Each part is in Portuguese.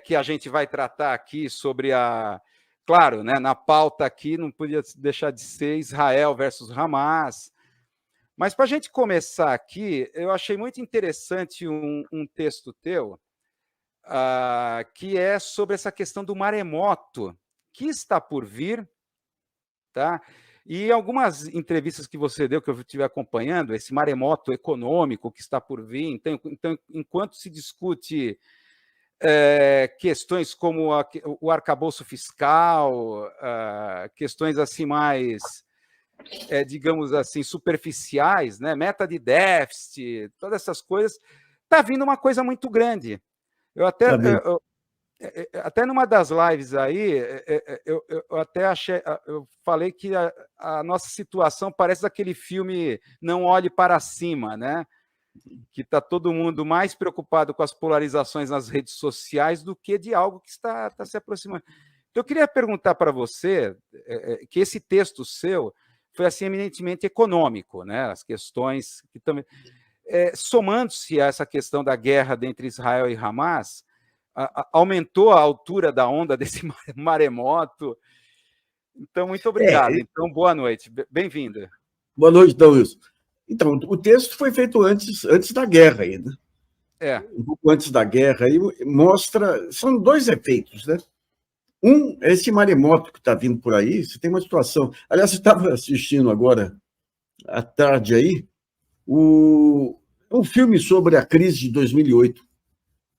que a gente vai tratar aqui sobre a... Claro, né, na pauta aqui não podia deixar de ser Israel versus Hamas. Mas para a gente começar aqui, eu achei muito interessante um texto teu, que é sobre essa questão do maremoto que está por vir, tá? E algumas entrevistas que você deu, que eu estive acompanhando, esse maremoto econômico que está por vir, então enquanto se discute questões como o arcabouço fiscal, questões assim mais, digamos assim, superficiais, né? Meta de déficit, todas essas coisas, está vindo uma coisa muito grande. Eu até, até numa das lives aí, eu até achei, eu falei que a nossa situação parece daquele filme Não Olhe para Cima, né? Que está todo mundo mais preocupado com as polarizações nas redes sociais do que de algo que está se aproximando. Então, eu queria perguntar para você que esse texto seu foi assim eminentemente econômico, né? As questões que também somando-se a essa questão da guerra entre Israel e Hamas, aumentou a altura da onda desse maremoto. Então, muito obrigado. Então, boa noite. Bem-vindo. Boa noite, então, Wilson. Então, o texto foi feito antes da guerra ainda. Um pouco antes da guerra, aí mostra... São dois efeitos, né? Um é esse maremoto que está vindo por aí. Você tem uma situação... Aliás, você estava assistindo agora, à tarde aí, um filme sobre a crise de 2008,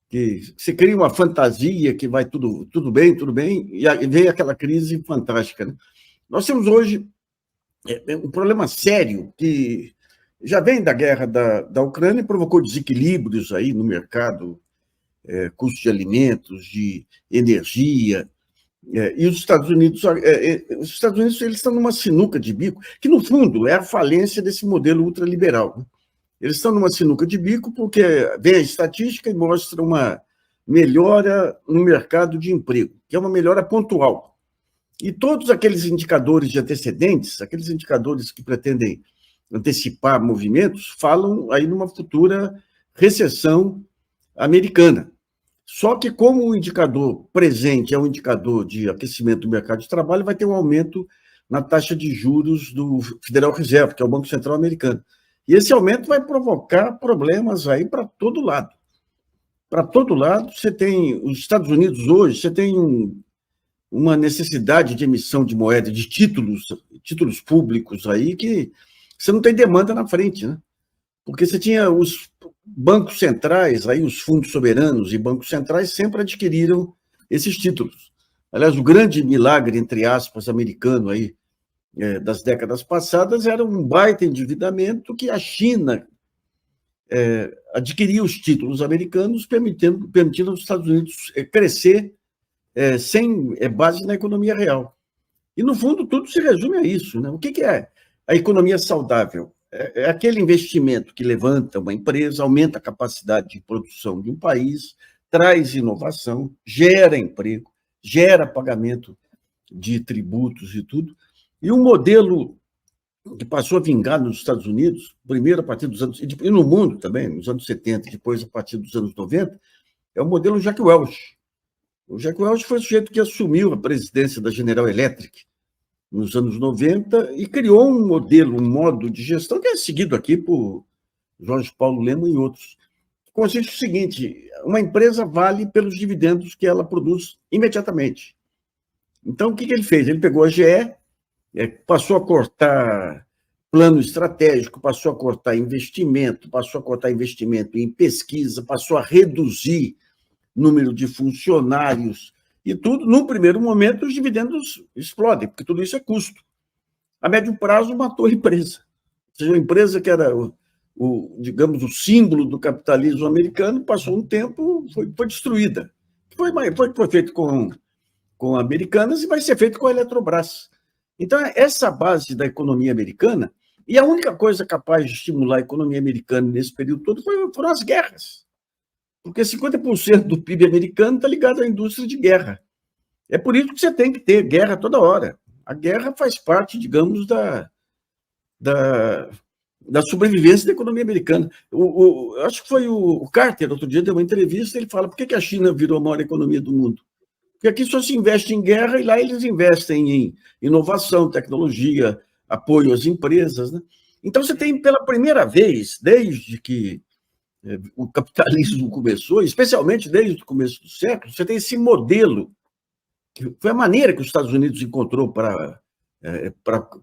que você cria uma fantasia que vai tudo bem, e vem aquela crise fantástica, né? Nós temos hoje um problema sério que já vem da guerra da Ucrânia e provocou desequilíbrios aí no mercado, custo de alimentos, de energia, e os Estados Unidos eles estão numa sinuca de bico, que no fundo é a falência desse modelo ultraliberal, né? Eles estão numa sinuca de bico porque vem a estatística e mostra uma melhora no mercado de emprego, que é uma melhora pontual. E todos aqueles indicadores de antecedentes, aqueles indicadores que pretendem antecipar movimentos, falam aí numa futura recessão americana. Só que como o indicador presente é um indicador de aquecimento do mercado de trabalho, vai ter um aumento na taxa de juros do Federal Reserve, que é o Banco Central americano. E esse aumento vai provocar problemas aí para todo lado. Para todo lado, você tem... Os Estados Unidos hoje, você tem uma necessidade de emissão de moeda, de títulos públicos aí, que você não tem demanda na frente, né? Porque você tinha os bancos centrais, aí os fundos soberanos e bancos centrais sempre adquiriram esses títulos. Aliás, o grande milagre, entre aspas, americano aí, das décadas passadas era um baita endividamento que a China adquiria os títulos americanos, permitindo aos Estados Unidos crescer sem base na economia real. E, no fundo, tudo se resume a isso, né? O que é a economia saudável? É aquele investimento que levanta uma empresa, aumenta a capacidade de produção de um país, traz inovação, gera emprego, gera pagamento de tributos e tudo. E um modelo que passou a vingar nos Estados Unidos, primeiro a partir dos anos... E no mundo também, nos anos 70, depois a partir dos anos 90, é o modelo Jack Welch. O Jack Welch foi o sujeito que assumiu a presidência da General Electric nos anos 90 e criou um modelo, um modo de gestão que é seguido aqui por Jorge Paulo Lemann e outros. Consiste no seguinte: uma empresa vale pelos dividendos que ela produz imediatamente. Então, o que ele fez? Ele pegou a GE, passou a cortar plano estratégico, passou a cortar investimento em pesquisa, passou a reduzir número de funcionários e tudo. No primeiro momento, os dividendos explodem, porque tudo isso é custo. A médio prazo, matou a empresa. Ou seja, a empresa que era, digamos, o símbolo do capitalismo americano, passou um tempo, foi destruída. Foi feito com Americanas e vai ser feito com a Eletrobras. Então, essa base da economia americana, e a única coisa capaz de estimular a economia americana nesse período todo foram as guerras. Porque 50% do PIB americano está ligado à indústria de guerra. É por isso que você tem que ter guerra toda hora. A guerra faz parte, digamos, da sobrevivência da economia americana. Acho que foi o Carter, outro dia, deu uma entrevista, ele fala, por que a China virou a maior economia do mundo? Porque aqui só se investe em guerra e lá eles investem em inovação, tecnologia, apoio às empresas, né? Então, você tem, pela primeira vez, desde que o capitalismo começou, especialmente desde o começo do século, você tem esse modelo, que foi a maneira que os Estados Unidos encontrou para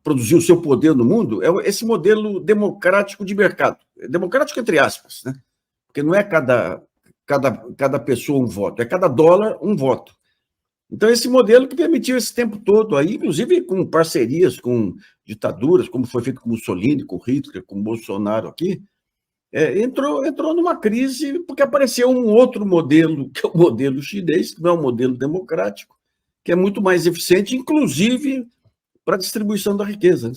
produzir o seu poder no mundo, é esse modelo democrático de mercado. Democrático entre aspas, né? Porque não é cada pessoa um voto, é cada dólar um voto. Então, esse modelo que permitiu esse tempo todo, aí, inclusive com parcerias com ditaduras, como foi feito com Mussolini, com Hitler, com Bolsonaro aqui, entrou numa crise porque apareceu um outro modelo, que é o modelo chinês, que não é um modelo democrático, que é muito mais eficiente, inclusive para a distribuição da riqueza.